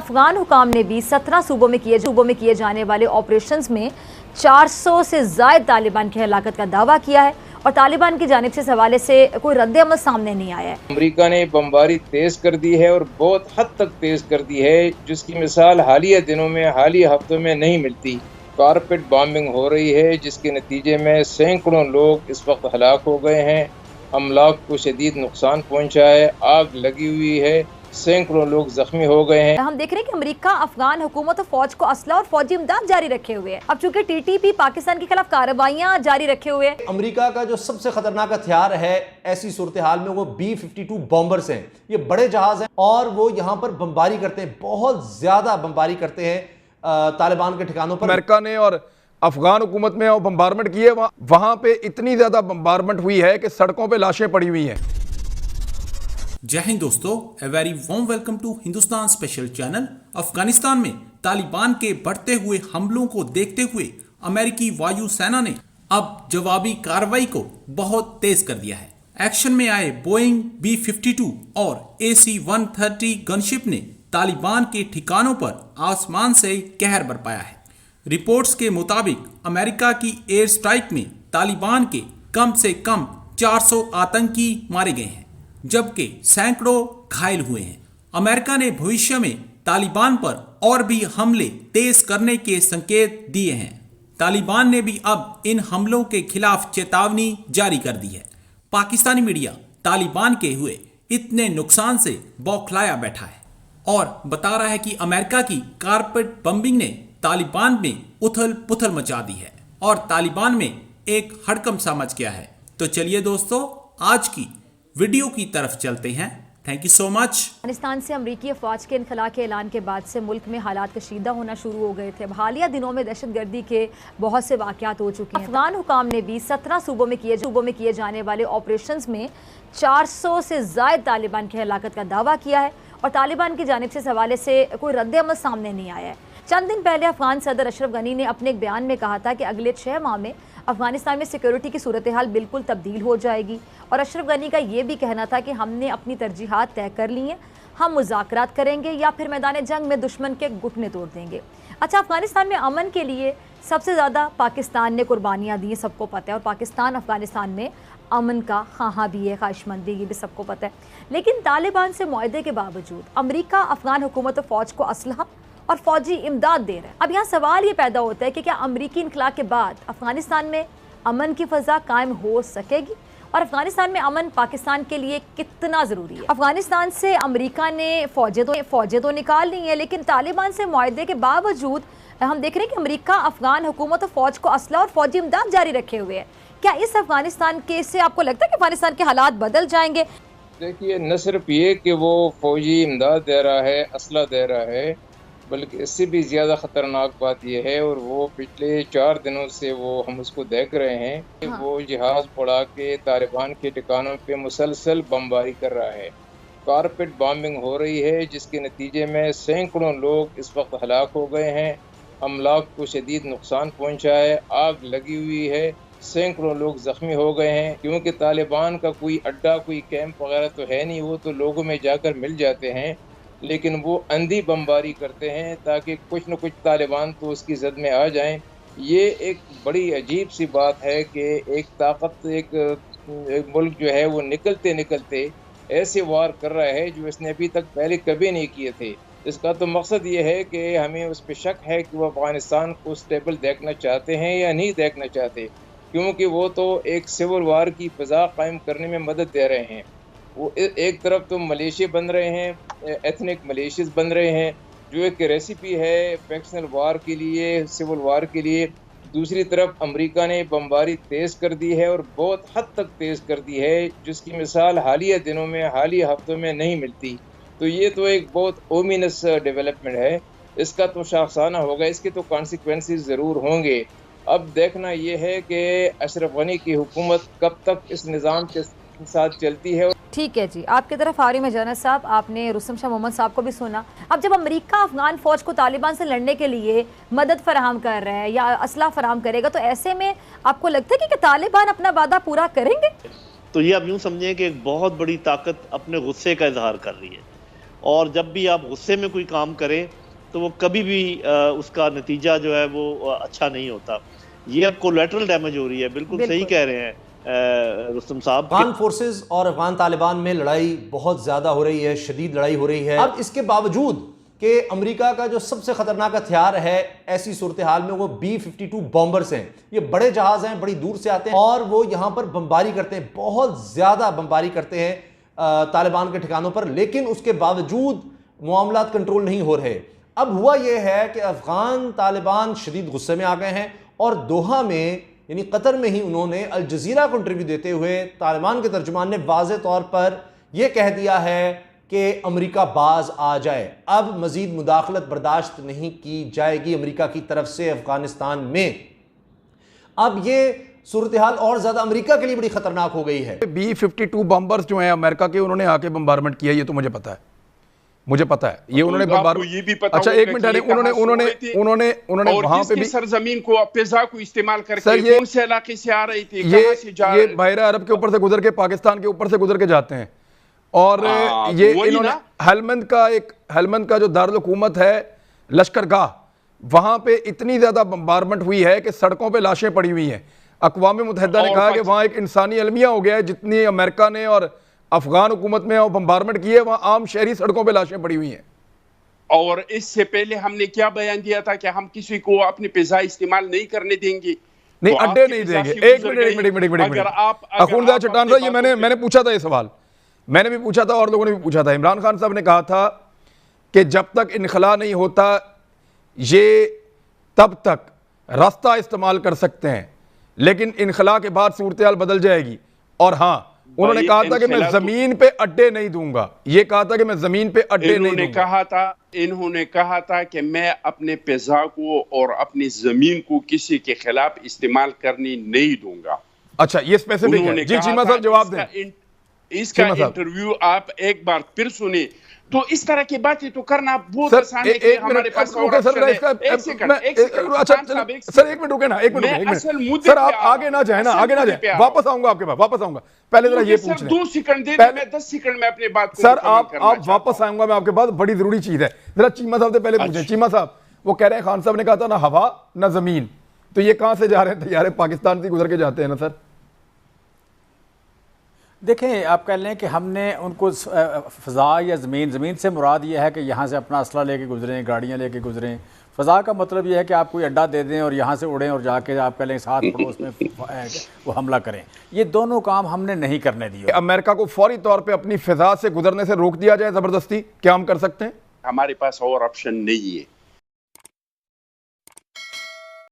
अफगान हुकाम ने भी 17 सूबों में किए जाने वाले ऑपरेशंस में 400 से ज़ायद तालिबान की हलाकत का दावा किया है और तालिबान की जानिब से इस हवाले से कोई रद्द-ए-अमल सामने नहीं आया है। अमेरिका ने बमबारी तेज कर दी है और बहुत हद तक तेज कर दी है, जिसकी मिसाल हालिया दिनों में, हालिया हफ्तों में नहीं मिलती। कारपेट बॉम्बिंग हो रही है, जिसके नतीजे में सैकड़ों लोग इस वक्त हलाक हो गए हैं। अमलाक को शदीद नुकसान पहुंचा है, आग लगी हुई है, सैकड़ों लोग जख्मी हो गए हैं। हम देख रहे हैं कि अमेरिका अफगान हुकूमत और फौज को असला और फौजी इमदाद जारी रखे हुए है। अब चूंकि टीटीपी पाकिस्तान के खिलाफ कार्रवाइयां जारी रखे हुए है। अमेरिका का जो सबसे खतरनाक हथियार है ऐसी सूरत हाल में वो B-52 बॉम्बर्स हैं। ये बड़े जहाज हैं और वो यहाँ पर बमबारी करते हैं, बहुत ज्यादा बमबारी करते हैं तालिबान के ठिकानों पर। अमेरिका ने और अफगान हुकूमत में बम्बारमेंट किए, वहां पे इतनी ज्यादा बम्बारमेंट हुई है कि सड़कों पे लाशें पड़ी हुई हैं। जय हिंद दोस्तों, a very warm welcome to Hindustan special channel. Afghanistan में तालिबान के बढ़ते हुए हमलों को देखते हुए अमेरिकी वायु सेना ने अब जवाबी कार्रवाई को बहुत तेज कर दिया है। एक्शन में आए बोइंग B-52 और AC-130 गनशिप ने तालिबान के ठिकानों पर आसमान से कहर बरपाया है। रिपोर्ट्स के मुताबिक अमेरिका की एयर स्ट्राइक में तालिबान के कम से कम 400 आतंकी मारे गए हैं, जबकि सैकड़ों घायल हुए हैं। अमेरिका ने भविष्य में तालिबान पर और भी हमले तेज करने के संकेत दिए हैं। तालिबान ने भी अब इन हमलों के खिलाफ चेतावनी जारी कर दी है। पाकिस्तानी मीडिया तालिबान के हुए इतने नुकसान से बौखलाया बैठा है और बता रहा है कि अमेरिका की कारपेट बम्बिंग ने तालिबान में उथल पुथल मचा दी है और तालिबान में एक हड़कंप सा मच गया है। तो चलिए दोस्तों, आज की वीडियो की तरफ चलते हैं। Thank you so much. Afghanistan से अमरीकी अफवाज के इनखला के ऐलान के बाद से मुल्क में हालात कशीदा होना शुरू हो गए थे। अब हालिया दिनों में दहशतगर्दी के बहुत से वाक़यात हो चुके हैं। अफगान हुकाम ने भी 17 सूबों में किए जाने वाले ऑपरेशंस में 400 से ज़ायद तालिबान की हलाकत का दावा किया है और तालिबान की जानिब से इस हवाले से कोई रद्द-ए-अमल सामने नहीं आया है। चंद दिन पहले अफगान सदर अशरफ गनी ने अपने एक बयान में कहा था कि अगले 6 माह में अफगानिस्तान में सिक्योरिटी की सूरत हाल बिल्कुल तब्दील हो जाएगी और अशरफ गनी का ये भी कहना था कि हमने अपनी तरजीहात तय कर ली हैं, हम मुज़ाकरात करेंगे या फिर मैदान जंग में दुश्मन के घुटने तोड़ देंगे। अच्छा, अफगानिस्तान में अमन के लिए सबसे ज़्यादा पाकिस्तान ने कुर्बानियाँ दी, सबको पता है, और पाकिस्तान अफगानिस्तान में अमन का ख़्वाह भी है, ख्वाहिशमंद भी, ये भी सबको पता है। लेकिन तालिबान से मुआहदे के बावजूद अमरीका अफगान हुकूमत और फ़ौज को असलहा और फौजी इमदाद दे रहे हैं। अब यहाँ सवाल ये पैदा होता है कि क्या अमरीकी इनकलाब के बाद अफगानिस्तान में अमन की फ़ज़ा कायम हो सकेगी और अफगानिस्तान में अमन पाकिस्तान के लिए कितना ज़रूरी है। अफगानिस्तान से अमरीका ने फ़ौजें तो निकाल ली हैं, लेकिन तालिबान से मुआहदे के बावजूद हम देख रहे हैं कि अमरीका अफगान हुकूमत और फ़ौज को असला और फौजी इमदाद जारी रखे हुए है। क्या इस अफगानिस्तान के से आपको लगता है कि अफगानिस्तान के हालात बदल जाएंगे? देखिए, न सिर्फ ये कि वो फौजी इमदाद दे रहा है, असला दे रहा है, बल्कि इससे भी ज़्यादा ख़तरनाक बात यह है, और वो पिछले 4 दिनों से वो हम उसको देख रहे हैं कि वो जहाज़ उड़ा के तालिबान के ठिकानों पे मुसलसल बमबारी कर रहा है। कारपेट बॉम्बिंग हो रही है, जिसके नतीजे में सैकड़ों लोग इस वक्त हलाक हो गए हैं। अमलाक को शदीद नुकसान पहुंचा है, आग लगी हुई है, सैकड़ों लोग ज़ख्मी हो गए हैं। क्योंकि तालिबान का कोई अड्डा, कोई कैंप वगैरह तो है नहीं, वो तो लोगों में जाकर मिल जाते हैं, लेकिन वो अंधी बमबारी करते हैं ताकि कुछ न कुछ तालिबान तो उसकी जद में आ जाएं। ये एक बड़ी अजीब सी बात है कि एक ताकत, एक मुल्क जो है वो निकलते निकलते ऐसे वार कर रहा है जो इसने अभी तक पहले कभी नहीं किए थे। इसका तो मकसद ये है कि हमें उस पर शक है कि वो अफगानिस्तान को स्टेबल देखना चाहते हैं या नहीं देखना चाहते, क्योंकि वो तो एक सिविल वार की फ़ज़ा कायम करने में मदद दे रहे हैं। वो एक तरफ तो मलेशिया बन रहे हैं, एथनिक मलेशियस बन रहे हैं, जो एक रेसिपी है फैक्शनल वार के लिए, सिविल वार के लिए। दूसरी तरफ अमेरिका ने बमबारी तेज़ कर दी है और बहुत हद तक तेज़ कर दी है, जिसकी मिसाल हालिया दिनों में, हालिया हफ्तों में नहीं मिलती। तो ये तो एक बहुत ओमिनस डेवलपमेंट है, इसका तो शाखसाना होगा, इसके तो कॉन्सिक्वेंसेस ज़रूर होंगे। अब देखना ये है कि अशरफ गनी की हुकूमत कब तक इस निज़ाम के साथ चलती है। ठीक है जी, आपकी तरफ आ रही मैं जनरल साहब, आपने रुस्तम शाह मोहम्मद साहब को भी सुना। अब जब अमेरिका अफगान फौज को तालिबान से लड़ने के लिए मदद फराहम कर रहा है या असला फराहम करेगा, तो ऐसे में आपको लगता है कि तालिबान अपना वादा पूरा करेंगे? तो ये आप यूँ समझें कि एक बहुत बड़ी ताकत अपने गुस्से का इजहार कर रही है और जब भी आप गुस्से में कोई काम करें तो वो कभी भी उसका नतीजा जो है वो अच्छा नहीं होता। ये अब कोलैटरल डैमेज हो रही है। बिल्कुल सही कह रहे हैं रुस्तम साहब। अफगान फोर्सेस और अफगान तालिबान में लड़ाई बहुत ज़्यादा हो रही है, शदीद लड़ाई हो रही है। अब इसके बावजूद कि अमेरिका का जो सबसे खतरनाक हथियार है ऐसी सूरत हाल में वो B-52 बॉम्बर्स हैं। ये बड़े जहाज़ हैं, बड़ी दूर से आते हैं और वो यहाँ पर बमबारी करते हैं, बहुत ज़्यादा बमबारी करते हैं तालिबान के ठिकानों पर, लेकिन उसके बावजूद मामलात कंट्रोल नहीं हो रहे। अब हुआ ये है कि अफगान तालिबान शदीद गुस्से में आ गए हैं और दोहा में यानी कतर में ही उन्होंने अल जजीरा को इंटरव्यू देते हुए तालिबान के तर्जुमान ने वाज़े तौर पर यह कह दिया है कि अमेरिका बाज आ जाए, अब मजीद मुदाखलत बर्दाश्त नहीं की जाएगी अमेरिका की तरफ से अफगानिस्तान में। अब ये सूरत हाल और ज्यादा अमेरिका के लिए बड़ी खतरनाक हो गई है। B-52 बॉम्बर्स जो हैं अमेरिका के, उन्होंने आके बम्बारमेंट किया, ये तो मुझे पता है, मुझे पता है ये उन्होंने बम्बारमेंट। अच्छा एक मिनट, उन्होंने वहां पे भी सरजमीन को फिजा को इस्तेमाल करके कौन से इलाके से आ रही थी, कहां से जा रही थी? ये बहरा अरब के ऊपर से गुजर के पाकिस्तान के ऊपर से गुजर के जाते हैं और ये इन्होंने हेलमंद का जो दारुल हुकूमत है लश्करगाह, वहां पे इतनी ज्यादा बम्बारमेंट हुई है कि सड़कों पे लाशें पड़ी हुई हैं। अक़वाम मुत्तहिदा ने कहा कि वहां एक इंसानी अलमिया हो गया है, जितनी अमेरिका ने और अफगान हुकूमत में बम्बारमेंट की है, वहां आम शहरी सड़कों पे लाशें पड़ी हुई हैं। और इससे पहले हमने क्या बयान दिया था कि हम किसी को अपनी फिजा इस्तेमाल नहीं करने देंगे, नहीं अड्डे नहीं देंगे। एक मिनट अखुनदा चट्टान साहब, ये मैंने पूछा था, ये सवाल मैंने भी पूछा था और लोगों ने भी पूछा था। इमरान खान साहब ने कहा था कि जब तक इनखला नहीं होता ये तब तक रास्ता इस्तेमाल कर सकते हैं, लेकिन इनखला के बाद सूरत हाल बदल जाएगी। और हाँ, उन्होंने कहा था कि मैं जमीन पे अड्डे नहीं दूंगा, ये कहा था कि मैं जमीन पे अड्डे नहीं दूंगा। इन्होंने कहा था कि मैं अपने फिजा को और अपनी जमीन को किसी के खिलाफ इस्तेमाल करनी नहीं दूंगा। अच्छा, ये स्पेसिफिक है जी। चीमा साहब जवाब दें। इसका इंटरव्यू आप एक बार फिर सुने तो इस तरह की बातें तो करना बहुत आसान है कि हमारे पास और ऑप्शन है। एक सेकंड सर, एक मिनट रुके ना, एक मिनट सर, आप आगे ना जाए ना, आगे ना जाए, वापस आऊंगा आपके पास, वापस आऊंगा। पहले जरा ये पूछ लें, 2 सेकंड दे, मैं 10 सेकंड में अपनी बात को सर, आप वापस आऊंगा मैं आपके पास, बड़ी जरूरी चीज है। जरा चीमा साहब से पहले पूछे। चीमा साहब, वो कह रहे हैं खान साहब ने कहा था ना हवा ना जमीन, तो ये कहां से जा रहे हैं? तैयारे पाकिस्तान से गुजर के जाते हैं ना सर। देखें, आप कह लें कि हमने उनको फ़ज़ा या ज़मीन से मुराद ये है कि यहाँ से अपना असला लेके गुजरें, गाड़ियाँ लेके गुजरें। फ़ज़ा का मतलब ये है कि आप कोई अड्डा दे दें और यहाँ से उड़ें और जाके आप कह लें साथ पड़ोस में वो हमला करें। ये दोनों काम हमने नहीं करने दिए। अमेरिका को फौरी तौर पर अपनी फ़ज़ा से गुजरने से रोक दिया जाए ज़बरदस्ती, क्या हम कर सकते हैं? हमारे पास और ऑप्शन नहीं है।